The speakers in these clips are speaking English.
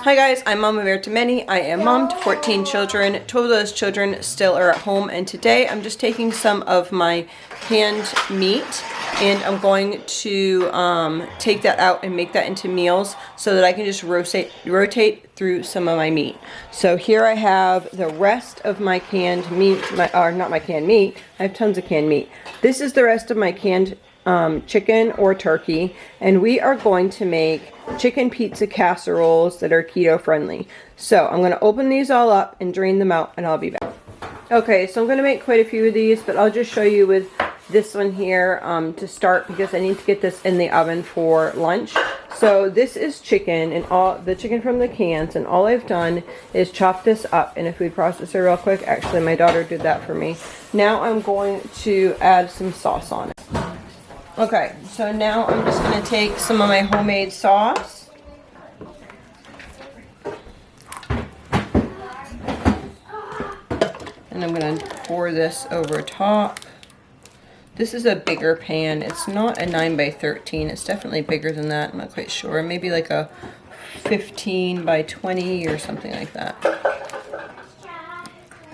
Hi guys, I'm Mama Bear to many. I am mom to 14 children. 12 of those children still are at home, and today I'm just taking some of my canned meat and I'm going to take that out and make that into meals so that I can just rotate through some of my meat. So here I have the rest of my canned meat, not my canned meat, I have tons of canned meat. This is the rest of my canned chicken or turkey, and we are going to make chicken pizza casseroles that are keto friendly. So I'm going to open these all up and drain them out, and I'll be back. Okay, so I'm going to make quite a few of these, but I'll just show you with this one here to start, because I need to get this in the oven for lunch. So this is chicken, and all the chicken from the cans, and all I've done is chop this up in a food processor real quick. Actually, my daughter did that for me. Now I'm going to add some sauce on it. Okay, so now I'm just going to take some of my homemade sauce. And I'm going to pour this over top. This is a bigger pan. It's not a 9 by 13. It's definitely bigger than that. I'm not quite sure. Maybe like a 15 by 20 or something like that.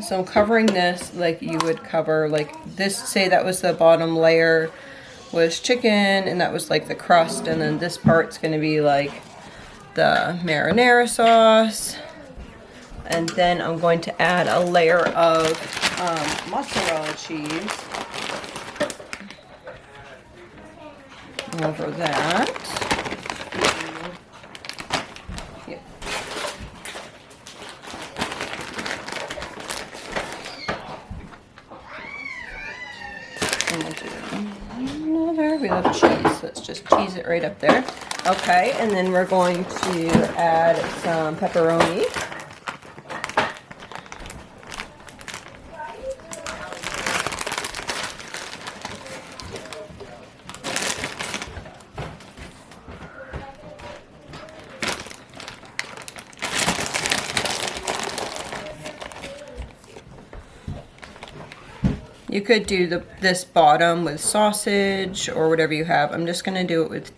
So I'm covering this like you would cover like this. Say that was the bottom layer was chicken, and that was like the crust, and then this part's going to be like the marinara sauce, and then I'm going to add a layer of mozzarella cheese over that. Yep. And we'll do another. We love cheese. Let's just cheese it right up there. Okay, and then we're going to add some pepperoni. You could do this bottom with sausage or whatever you have. I'm just going to do it with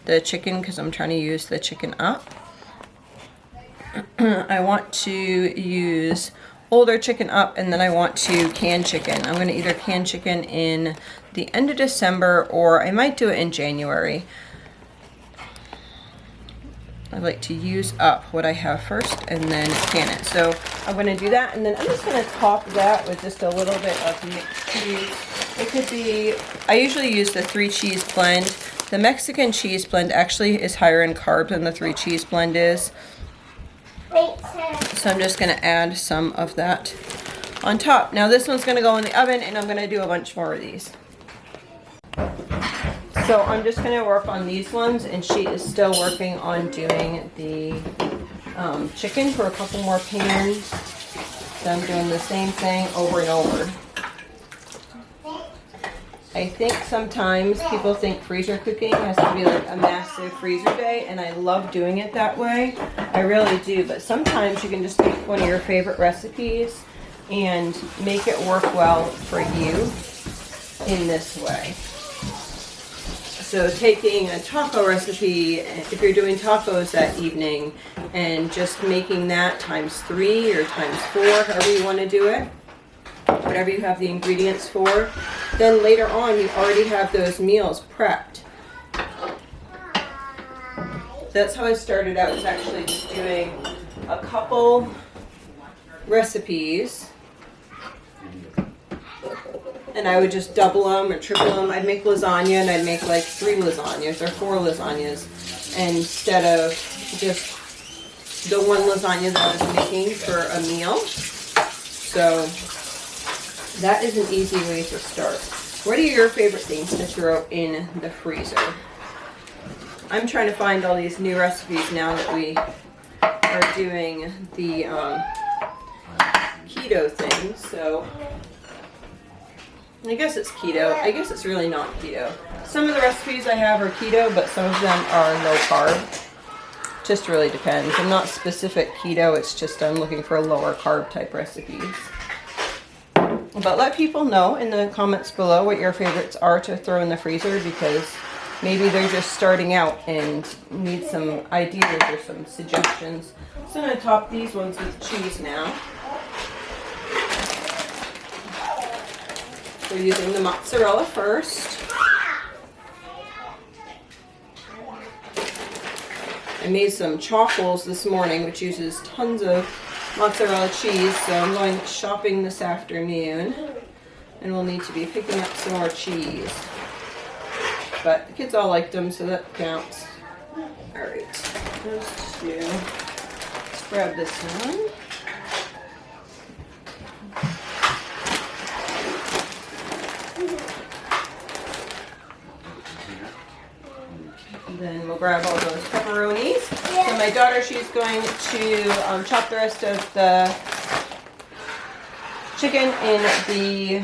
the chicken because I'm trying to use the chicken up. I want to use older chicken up, and then I want to can chicken. I'm going to either can chicken in the end of December, or I might do it in January. I like to use up what I have first and then can it. So I'm going to do that, and then I'm just going to top that with just a little bit of mixed cheese. It could be, I usually use the 3 cheese blend. The Mexican cheese blend actually is higher in carbs than the 3 cheese blend is. So I'm just going to add some of that on top. Now this one's going to go in the oven, and I'm going to do a bunch more of these. So I'm just going to work on these ones, and she is still working on doing the chicken for a couple more pans. So I'm doing the same thing over and over. I think sometimes people think freezer cooking has to be like a massive freezer day, and I love doing it that way. I really do, but sometimes you can just take one of your favorite recipes and make it work well for you in this way. So taking a taco recipe, if you're doing tacos that evening, and just making that times 3 or times 4, however you want to do it, whatever you have the ingredients for, then later on you already have those meals prepped. That's how I started out, was actually just doing a couple recipes, and I would just double them or triple them. I'd make lasagna, and I'd make like 3 lasagnas or 4 lasagnas instead of just the one lasagna that I was making for a meal. So that is an easy way to start. What are your favorite things to throw in the freezer? I'm trying to find all these new recipes now that we are doing the keto thing. So I guess it's keto. I guess it's really not keto. Some of the recipes I have are keto, but some of them are low carb. Just really depends. I'm not specific keto, it's just I'm looking for lower carb type recipes. But let people know in the comments below what your favorites are to throw in the freezer, because maybe they're just starting out and need some ideas or some suggestions. So I'm going to top these ones with cheese now. We're using the mozzarella first. I made some chaffles this morning, which uses tons of mozzarella cheese, so I'm going shopping this afternoon, and we'll need to be picking up some more cheese. But the kids all liked them, so that counts. Alright, those two. Let's grab this one. Then we'll grab all those pepperonis. So my daughter, she's going to chop the rest of the chicken in the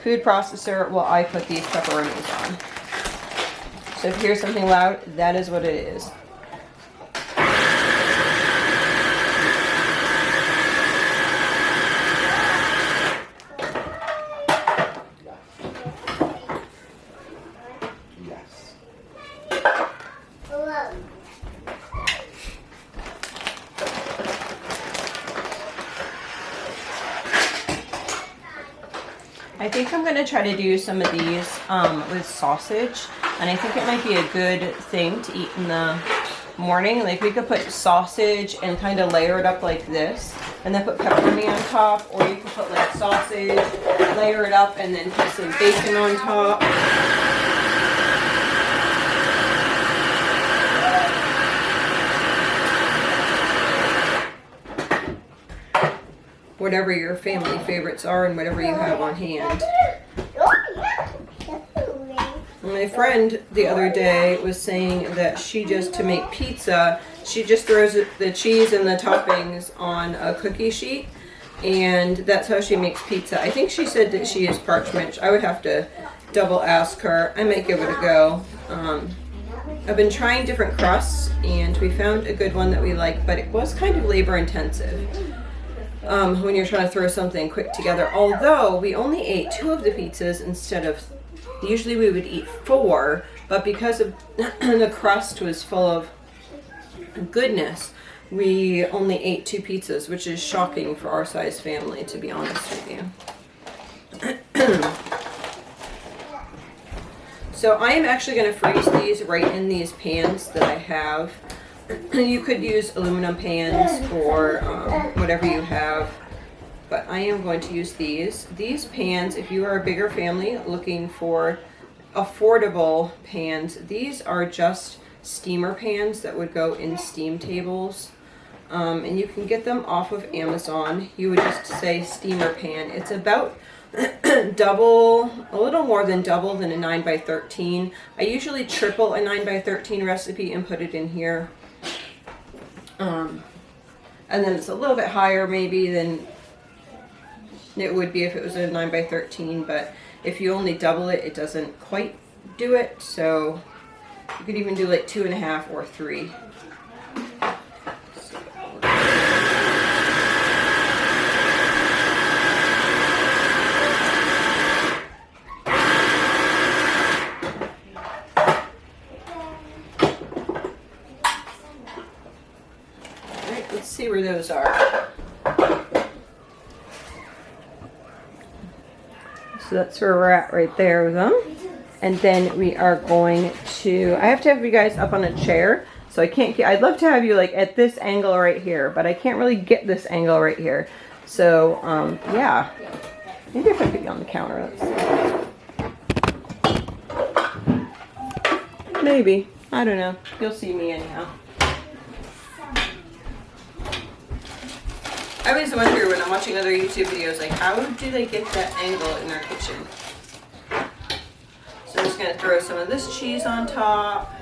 food processor while I put these pepperonis on. So if you hear something loud, that is what it is. I think I'm going to try to do some of these with sausage, and I think it might be a good thing to eat in the morning. Like we could put sausage and kind of layer it up like this, and then put pepperoni on top, or you could put like sausage, layer it up, and then put some bacon on top. Whatever your family favorites are and whatever you have on hand. My friend the other day was saying that to make pizza, she just throws the cheese and the toppings on a cookie sheet, and that's how she makes pizza. I think she said that she used parchment. I would have to double ask her. I might give it a go. I've been trying different crusts, and we found a good one that we like, but it was kind of labor intensive. When you're trying to throw something quick together. Although we only ate 2 of the pizzas instead of, usually we would eat 4, but because of the crust was full of goodness, we only ate 2 pizzas, which is shocking for our size family, to be honest with you. So I am actually going to freeze these right in these pans that I have. You could use aluminum pans or whatever you have, but I am going to use these. These pans, if you are a bigger family looking for affordable pans, these are just steamer pans that would go in steam tables. And you can get them off of Amazon. You would just say steamer pan. It's about double, a little more than double than a 9x13. I usually triple a 9x13 recipe and put it in here. And then it's a little bit higher maybe than it would be if it was a 9x13, but if you only double it, it doesn't quite do it. So you could even do like 2.5 or 3. See where those are. So that's where we're at right there with them. And then we are going to, I have to have you guys up on a chair, so I can't get, I'd love to have you like at this angle right here, but I can't really get this angle right here. So yeah, maybe if I put you on the counter, let's see. Maybe, I don't know, you'll see me anyhow. I always wonder when I'm watching other YouTube videos, like, how do they get that angle in their kitchen? So I'm just going to throw some of this cheese on top.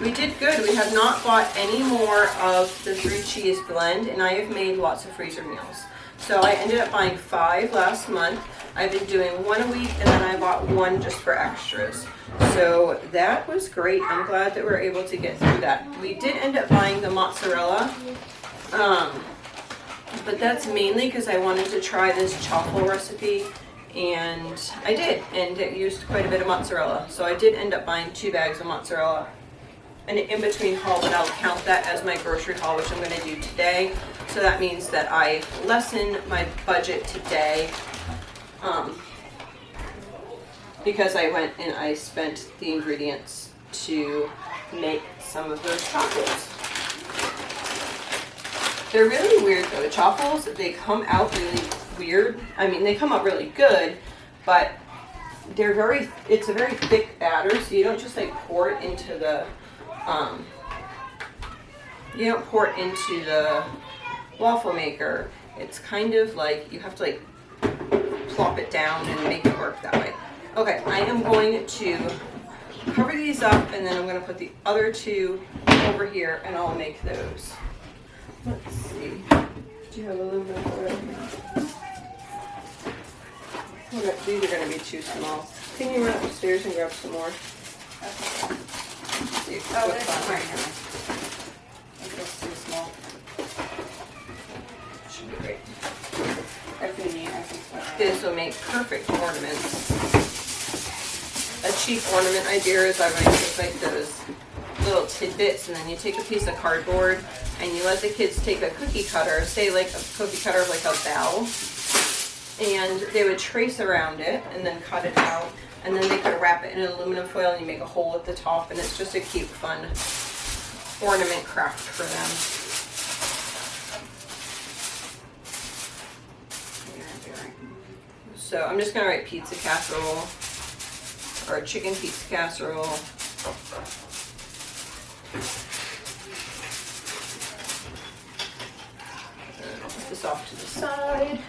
We did good. We have not bought any more of the 3 cheese blend, and I have made lots of freezer meals. So I ended up buying 5 last month. I've been doing 1 a week, and then I bought 1 just for extras. So that was great. I'm glad that we're able to get through that. We did end up buying the mozzarella, but that's mainly because I wanted to try this chaffle recipe, And I did, and it used quite a bit of mozzarella. So I did end up buying 2 bags of mozzarella. An in-between haul, but I'll count that as my grocery haul, which I'm going to do today. So that means that I lessen my budget today, because I went and I spent the ingredients to make some of those chocolates. They're really weird though. The chaffles, they come out really weird. I mean, they come out really good, but it's a very thick batter, so you don't just like pour it into the, you don't pour it into the waffle maker. It's kind of like you have to like plop it down and make it work that way. Okay, I am going to cover these up, and then I'm going to put the other 2 over here, and I'll make those. Let's see. Do you have aluminum foil? These are going to be too small. Can you run upstairs and grab some more? Okay. Let's see if Oh, it's this is fine. right here. It feels too small. Should be great. If we need, I think so. This will make perfect ornaments. A cheap ornament idea is I would take like those little tidbits, and then you take a piece of cardboard and you let the kids take a cookie cutter, say like a cookie cutter of like a bell, and they would trace around it and then cut it out, and then they could wrap it in aluminum foil and you make a hole at the top, and it's just a cute, fun ornament craft for them. So I'm just gonna write pizza casserole, or chicken pizza casserole. Put this off to the side.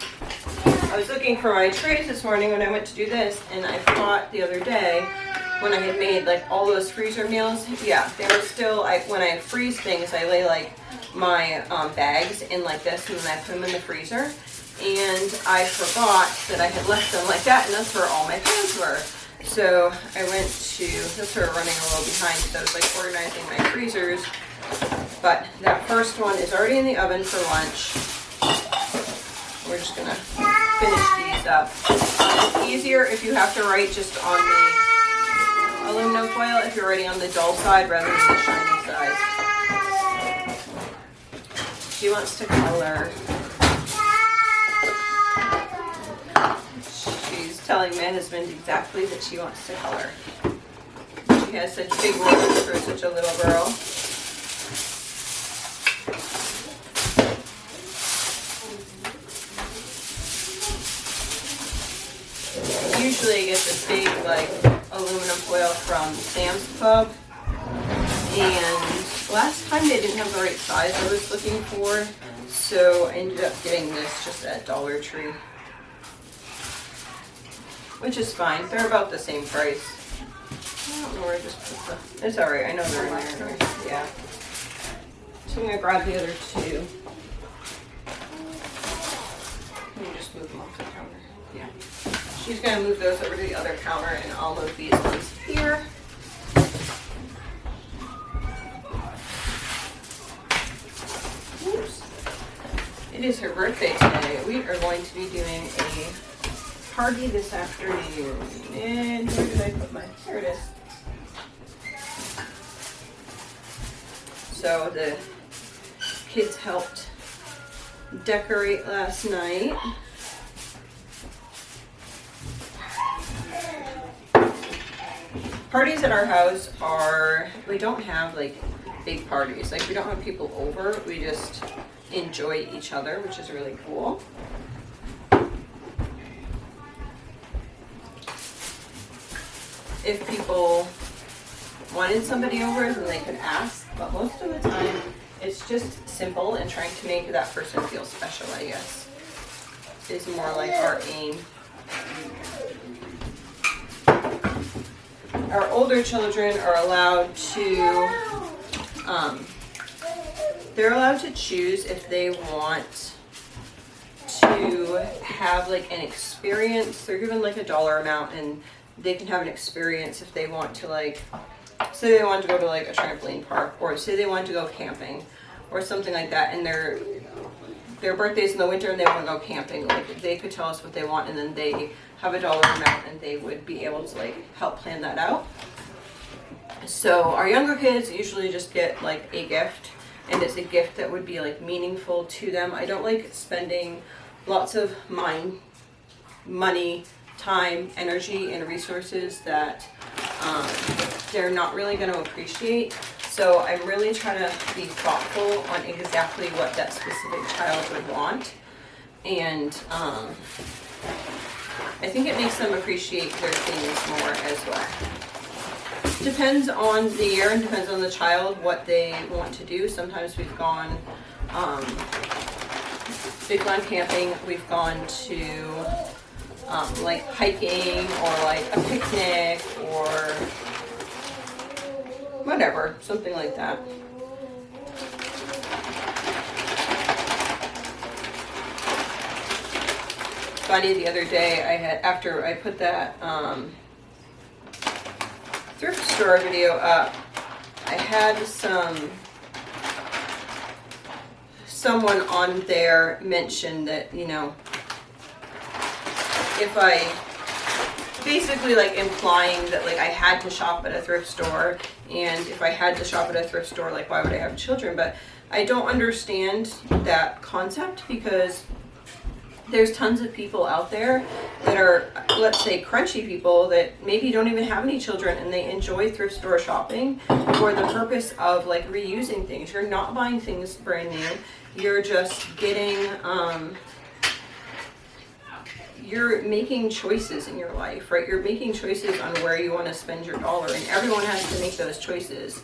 I was looking for my trays this morning when I went to do this, and I thought the other day when I had made like all those freezer meals, yeah, they were still, when I freeze things, I lay like my bags in like this, and then I put them in the freezer. And I forgot that I had left them like that, and that's where all my pans were. So I went to, that's where we're running a little behind, because I was like organizing my freezers. But that first one is already in the oven for lunch. We're just gonna finish these up. It's easier if you have to write just on the aluminum foil, if you're writing on the dull side rather than the shiny side. She wants to color. She's telling my husband exactly that she wants to color. She has such big words for such a little girl. Usually I get this big like aluminum foil from Sam's Club, and last time they didn't have the right size I was looking for, so I ended up getting this just at Dollar Tree, which is fine. They're about the same price. I don't know where I just put the, it's alright, I know they're in there. Yeah. So I'm gonna grab the other 2. Let me just move them off the counter. Yeah. She's gonna move those over to the other counter, and I'll move these ones here. Oops. It is her birthday today. We are going to be doing a party this afternoon. And where did I put my, here it is. So the kids helped decorate last night. Parties at our house are, we don't have like big parties. Like we don't have people over. We just enjoy each other, which is really cool. If people wanted somebody over, then they could ask, but most of the time it's just simple, and trying to make that person feel special, I guess, is more like our aim. Our older children are allowed to, they're allowed to choose if they want to have like an experience. They're given like a dollar amount, and they can have an experience if they want to, like, say they want to go to like a trampoline park, or say they want to go camping or something like that, and their birthdays in the winter and they want to go camping, like they could tell us what they want and then they have a dollar amount and they would be able to like help plan that out. So our younger kids usually just get like a gift, and it's a gift that would be like meaningful to them. I don't like spending lots of money, time, energy, and resources that they're not really going to appreciate. So I'm really trying to be thoughtful on exactly what that specific child would want. And I think it makes them appreciate their things more as well. Depends on the year and depends on the child what they want to do. Sometimes we've gone camping, we've gone to like hiking or like a picnic or whatever, something like that. Funny, the other day I had, after I put that thrift store video up, I had someone on there mention that, you know, if I basically like implying that like I had to shop at a thrift store, and if I had to shop at a thrift store, like why would I have children? But I don't understand that concept, because there's tons of people out there that are, let's say, crunchy people that maybe don't even have any children and they enjoy thrift store shopping for the purpose of like reusing things. You're not buying things brand new. You're just getting, you're making choices in your life, right? You're making choices on where you want to spend your dollar, and everyone has to make those choices.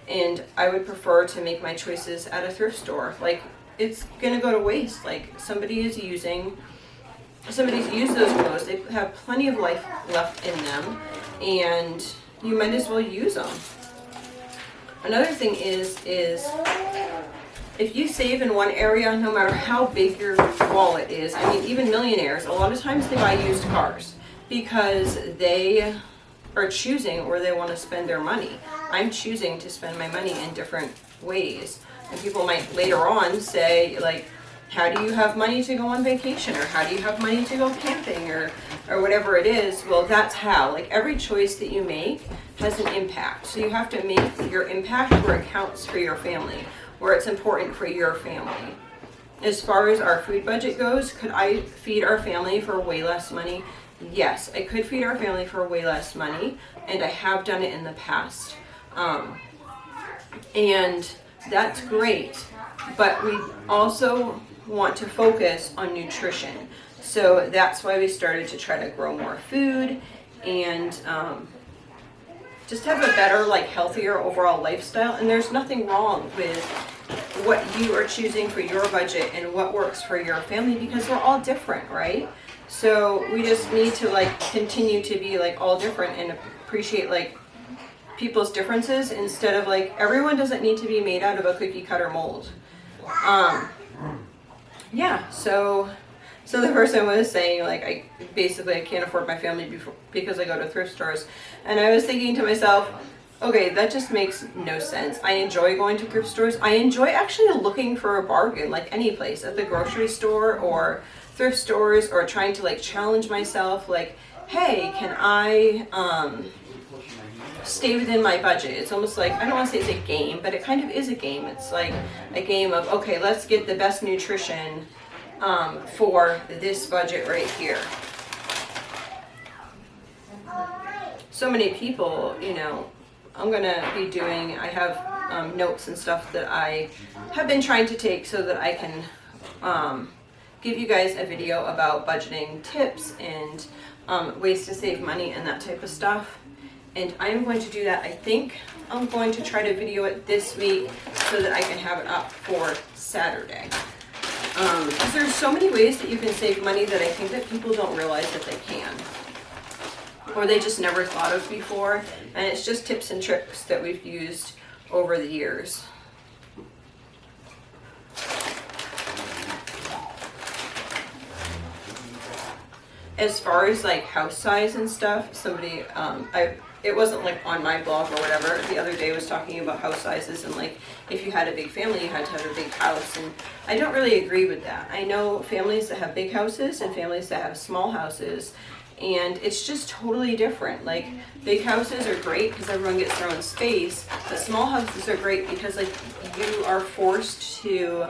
And I would prefer to make my choices at a thrift store. Like, it's gonna go to waste. Like, somebody's used those clothes. They have plenty of life left in them, and you might as well use them. Another thing is if you save in one area, no matter how big your wallet is, I mean, even millionaires, a lot of times they buy used cars because they are choosing where they want to spend their money. I'm choosing to spend my money in different ways. And people might later on say, like, how do you have money to go on vacation? Or how do you have money to go camping? Or whatever it is. Well, that's how. Like, every choice that you make has an impact. So you have to make your impact where it counts for your family, where it's important for your family. As far as our food budget goes, could I feed our family for way less money? Yes, I could feed our family for way less money, and I have done it in the past. And that's great, but we also want to focus on nutrition. So that's why we started to try to grow more food and just have a better, like, healthier overall lifestyle. And there's nothing wrong with what you are choosing for your budget and what works for your family, because we're all different, right? So we just need to like continue to be like all different and appreciate like people's differences, instead of like, everyone doesn't need to be made out of a cookie cutter mold. Yeah, so the person was saying, like, I can't afford my family because I go to thrift stores. And I was thinking to myself, okay, that just makes no sense. I enjoy going to thrift stores. I enjoy actually looking for a bargain, like any place, at the grocery store or thrift stores, or trying to like challenge myself, like, hey, can I stay within my budget? It's almost like, I don't want to say it's a game, but it kind of is a game. It's like a game of, okay, let's get the best nutrition for this budget right here. So many people, you know, I'm gonna be doing, I have notes and stuff that I have been trying to take so that I can give you guys a video about budgeting tips and ways to save money and that type of stuff. And I am going to do that. I think I'm going to try to video it this week so that I can have it up for Saturday. Because there's so many ways that you can save money that I think that people don't realize that they can, or they just never thought of before. And it's just tips and tricks that we've used over the years. as far as like house size and stuff, somebody, it wasn't like on my blog or whatever, the other day was talking about house sizes and like if you had a big family, you had to have a big house. And I don't really agree with that. I know families that have big houses and families that have small houses, and it's just totally different. Like big houses are great because everyone gets their own space, but small houses are great because like you are forced to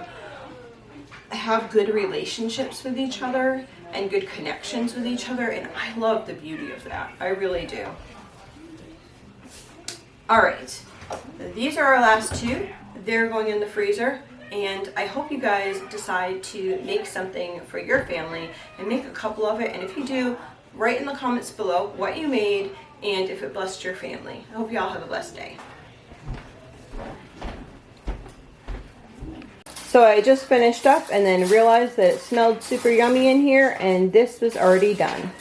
have good relationships with each other and good connections with each other, and I love the beauty of that. I really do. All right, these are our last two. They're going in the freezer, and I hope you guys decide to make something for your family and make a couple of it. And if you do, write in the comments below what you made and if it blessed your family. I hope you all have a blessed day. So I just finished up and then realized that it smelled super yummy in here, and this was already done.